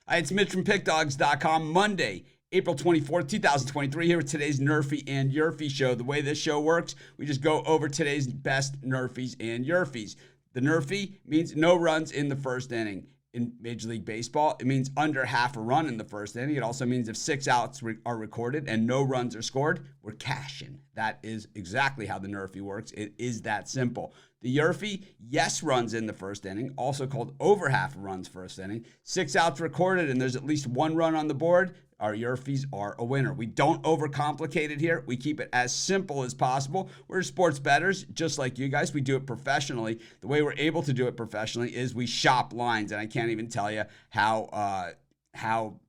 Hi, it's Mitch from Pickdawgz.com. Monday, April 24th, 2023, here with today's NRFI and YRFI show. The way this show works, we just go over today's best NRFIs and YRFIs. The NRFI means no runs in the first inning. In Major League Baseball, it means under half a run in the first inning. It also means if 6 outs are recorded and no runs are scored, we're cashing. That is exactly how the NRFI works. It is that simple. The YRFI, yes runs in the first inning, also called over half a runs first inning. 6 outs recorded and there's at least 1 run on the board. Our YRFIs are a winner. We don't overcomplicate it here. We keep it as simple as possible. We're sports bettors, just like you guys. We do it professionally. The way we're able to do it professionally is we shop lines, and I can't even tell you how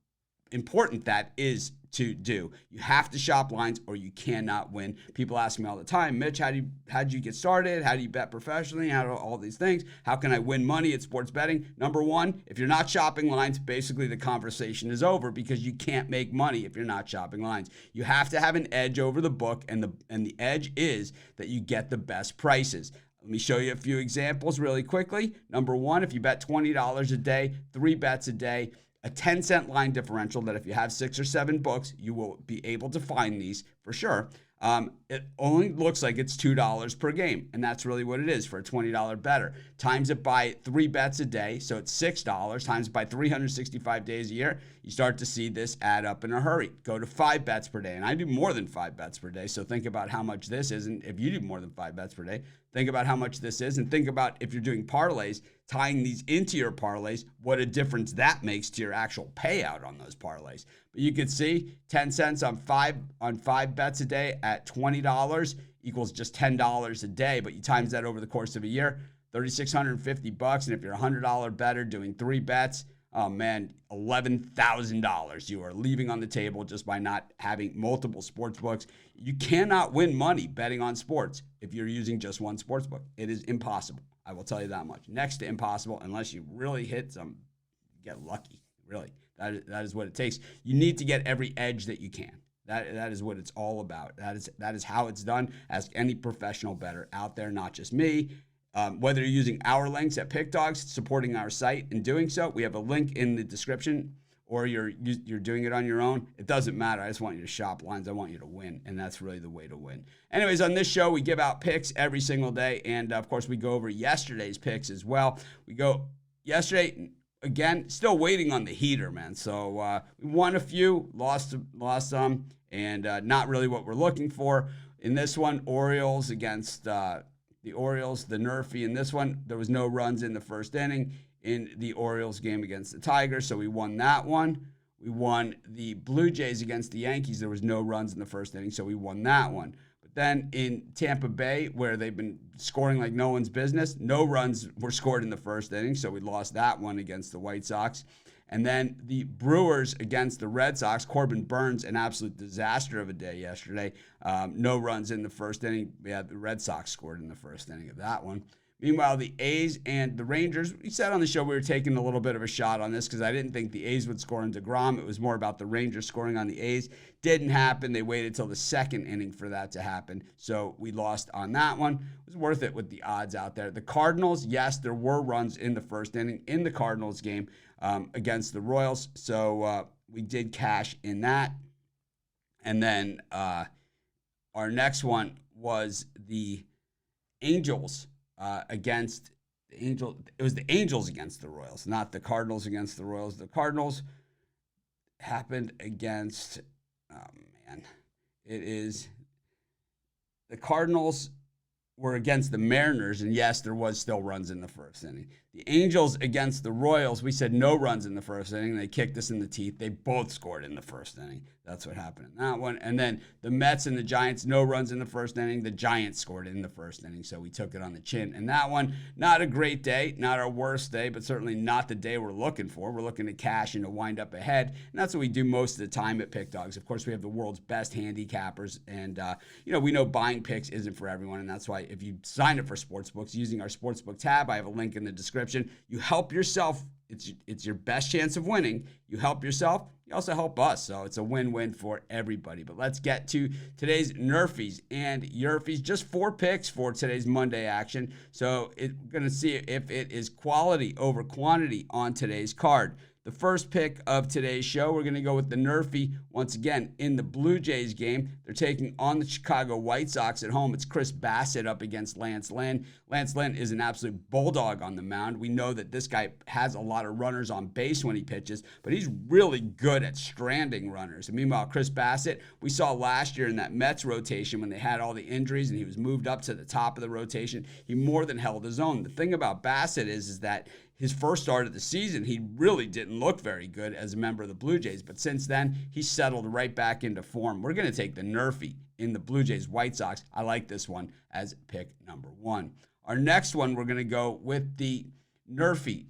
important that is to do. You have to shop lines or you cannot win. People ask me all the time, Mitch, how did you get started? How do you bet professionally? How do all these things? How can I win money at sports betting? Number one, if you're not shopping lines, basically the conversation is over because you can't make money if you're not shopping lines. You have to have an edge over the book, and the edge is that you get the best prices. Let me show you a few examples really quickly. Number one, if you bet $20 a day, 3 bets a day, a 10-cent line differential that if you have 6 or 7 books, you will be able to find these for sure. It only looks like it's $2 per game, and that's really what it is for a $20 better. Times it by 3 bets a day, so it's $6. Times it by 365 days a year, you start to see this add up in a hurry. Go to 5 bets per day, and I do more than 5 bets per day, so think about how much this is, and if you do more than 5 bets per day, think about how much this is, and think about if you're doing parlays, tying these into your parlays, what a difference that makes to your actual payout on those parlays. But you can see 10 cents on 5 bets a day at $20 equals just $10 a day, but you times that over the course of a year, $3,650, and if you're a $100 better doing 3 bets, oh man, $11,000 you are leaving on the table just by not having multiple sports books. You cannot win money betting on sports if you're using just one sports book. It is impossible. I will tell you that much. Next to impossible, unless you really hit some, get lucky, really. That is what it takes. You need to get every edge that you can. That is what it's all about. That is how it's done. Ask any professional bettor out there, not just me. Whether you're using our links at Pickdawgz, supporting our site and doing so, we have a link in the description, or you're doing it on your own. It doesn't matter. I just want you to shop lines. I want you to win, and that's really the way to win. Anyways, on this show, we give out picks every single day, and of course, we go over yesterday's picks as well. We go yesterday. Again, still waiting on the heater, man. So we won a few, lost some, and not really what we're looking for. In this one, Orioles against the Orioles, the NRFI. In this one, there was no runs in the first inning in the Orioles game against the Tigers, so we won that one. We won the Blue Jays against the Yankees. There was no runs in the first inning, so we won that one. Then in Tampa Bay, where they've been scoring like no one's business, no runs were scored in the first inning, so we lost that one against the White Sox. And then the Brewers against the Red Sox, Corbin Burns, an absolute disaster of a day yesterday. No runs in the first inning. Yeah, the Red Sox scored in the first inning of that one. Meanwhile, the A's and the Rangers, we said on the show we were taking a little bit of a shot on this because I didn't think the A's would score on DeGrom. It was more about the Rangers scoring on the A's. Didn't happen. They waited till the second inning for that to happen. So we lost on that one. It was worth it with the odds out there. The Cardinals, yes, there were runs in the first inning in the Cardinals game against the Royals. So we did cash in that. And then our next one was the Angels. Against the Angels. It was the Angels against the Royals, not the Cardinals against the Royals. The Cardinals happened against, it is, the Cardinals were against the Mariners, and yes, there was still runs in the first inning. The Angels against the Royals, we said no runs in the first inning. They kicked us in the teeth. They both scored in the first inning. That's what happened in that one. And then the Mets and the Giants, no runs in the first inning. The Giants scored in the first inning, so we took it on the chin. And that one, not a great day, not our worst day, but certainly not the day we're looking for. We're looking to cash and to wind up ahead, and that's what we do most of the time at Pickdawgz. Of course, we have the world's best handicappers, and we know buying picks isn't for everyone, and that's why if you sign up for sportsbooks using our sportsbook tab, I have a link in the description. You help yourself. It's your best chance of winning. You help yourself. You also help us. So it's a win-win for everybody. But let's get to today's NRFIs and YRFIs. Just 4 picks for today's Monday action. So we're going to see if it is quality over quantity on today's card. The first pick of today's show, we're going to go with the NRFI once again in the Blue Jays game. They're taking on the Chicago White Sox at home. It's Chris Bassett up against Lance Lynn. Lance Lynn is an absolute bulldog on the mound. We know that this guy has a lot of runners on base when he pitches, but he's really good at stranding runners. And meanwhile, Chris Bassett, we saw last year in that Mets rotation when they had all the injuries and he was moved up to the top of the rotation, he more than held his own. The thing about Bassett is that his first start of the season, he really didn't look very good as a member of the Blue Jays. But since then, he settled right back into form. We're going to take the NRFI in the Blue Jays White Sox. I like this one as pick number 1. Our next one, we're going to go with the NRFI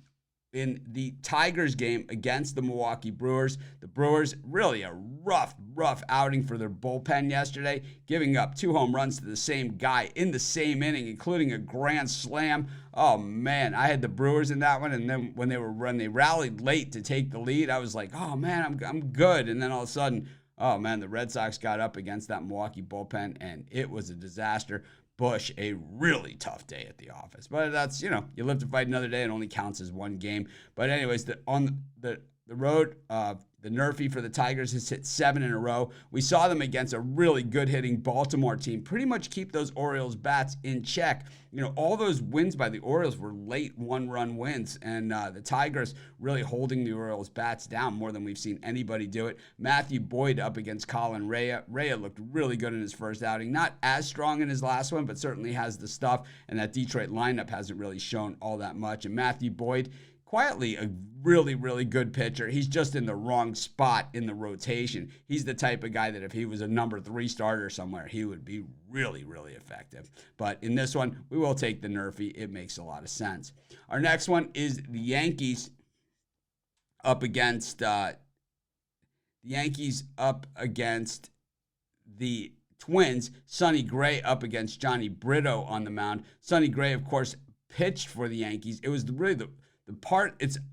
in the Tigers game against the Milwaukee Brewers. The Brewers, really a rough outing for their bullpen yesterday, giving up 2 home runs to the same guy in the same inning, including a grand slam. Oh man, I had the Brewers in that one, and then when they rallied late to take the lead, I was like, oh man, I'm good. And then all of a sudden, oh man, the Red Sox got up against that Milwaukee bullpen, and it was a disaster. Bush, a really tough day at the office. But that's, you live to fight another day. It only counts as one game. But anyways, on the road, the NRFI for the Tigers has hit 7 in a row. We saw them against a really good hitting Baltimore team pretty much keep those Orioles bats in check. All those wins by the Orioles were late 1-run wins, and the Tigers really holding the Orioles bats down more than we've seen anybody do it. Matthew Boyd up against Colin Rea. Rea looked really good in his first outing. Not as strong in his last one, but certainly has the stuff, and that Detroit lineup hasn't really shown all that much. And Matthew Boyd, quietly a really good pitcher. He's just in the wrong spot in the rotation. He's the type of guy that if he was a number 3 starter somewhere, he would be really effective. But in this one, we will take the NRFI. It makes a lot of sense. Our next one is the Yankees up against the Twins. Sonny Gray up against Johnny Brito on the mound. Sonny Gray, of course, pitched for the Yankees. It was really the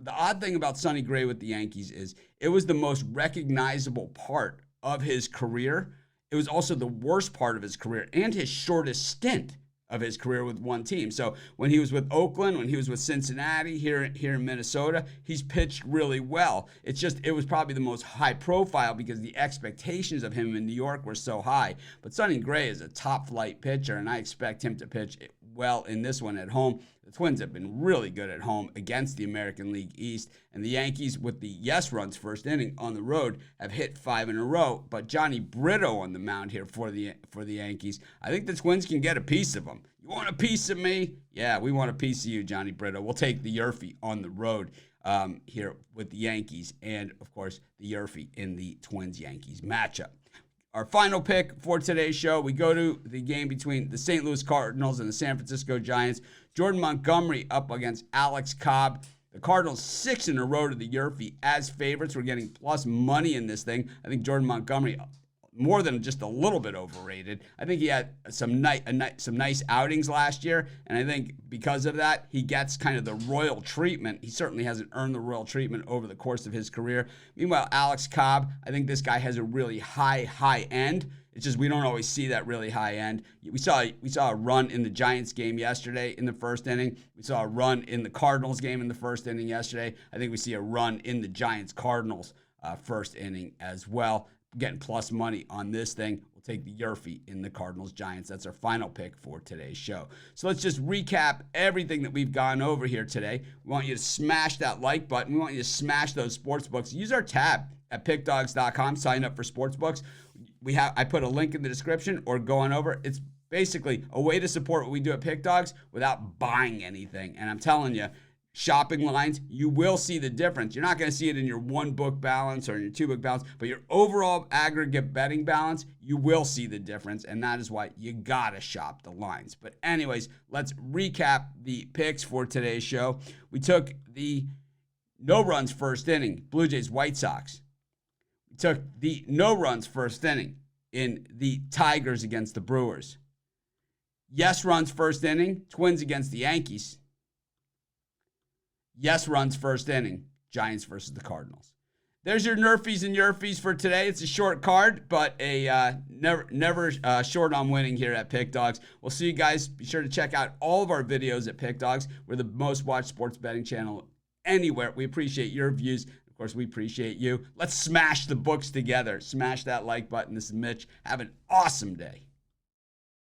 odd thing about Sonny Gray with the Yankees is it was the most recognizable part of his career. It was also the worst part of his career and his shortest stint of his career with one team. So when he was with Oakland, when he was with Cincinnati, here in Minnesota, he's pitched really well. It was probably the most high profile because the expectations of him in New York were so high. But Sonny Gray is a top flight pitcher, and I expect him to pitch well in this one at home. The Twins have been really good at home against the American League East, and the Yankees, with the yes runs first inning on the road, have hit 5 in a row. But Johnny Brito on the mound here for the Yankees. I think the Twins can get a piece of him. You want a piece of me? Yeah, we want a piece of you, Johnny Brito. We'll take the NRFI on the road here with the Yankees, and of course the NRFI in the Twins-Yankees matchup. Our final pick for today's show, we go to the game between the St. Louis Cardinals and the San Francisco Giants. Jordan Montgomery up against Alex Cobb. The Cardinals 6 in a row to the NRFI as favorites. We're getting plus money in this thing. I think Jordan Montgomery, more than just a little bit overrated. I think he had some nice outings last year, and I think because of that, he gets kind of the royal treatment. He certainly hasn't earned the royal treatment over the course of his career. Meanwhile, Alex Cobb, I think this guy has a really high end. It's just we don't always see that really high end. We saw a run in the Giants game yesterday in the first inning. We saw a run in the Cardinals game in the first inning yesterday. I think we see a run in the Giants-Cardinals first inning as well. Getting plus money on this thing. We'll take the NRFI in the Cardinals-Giants. That's our final pick for today's show. So let's just recap everything that we've gone over here today. We want you to smash that like button. We want you to smash those sports books. Use our tab at pickdawgz.com. Sign up for sports books. I put a link in the description or go on over. It's basically a way to support what we do at Pickdawgz without buying anything. And I'm telling you, shopping lines, you will see the difference. You're not going to see it in your 1-book balance or in your 2-book balance, but your overall aggregate betting balance, you will see the difference, and that is why you got to shop the lines. But anyways, let's recap the picks for today's show. We took the no runs first inning, Blue Jays, White Sox. We took the no runs first inning in the Tigers against the Brewers. Yes runs first inning, Twins against the Yankees. Yes runs first inning, Giants versus the Cardinals. There's your NRFIs and NRFIs for today. It's a short card, but a never short on winning here at Pickdawgz. We'll see you guys. Be sure to check out all of our videos at Pickdawgz. We're the most watched sports betting channel anywhere. We appreciate your views. Of course, we appreciate you. Let's smash the books together. Smash that like button. This is Mitch. Have an awesome day.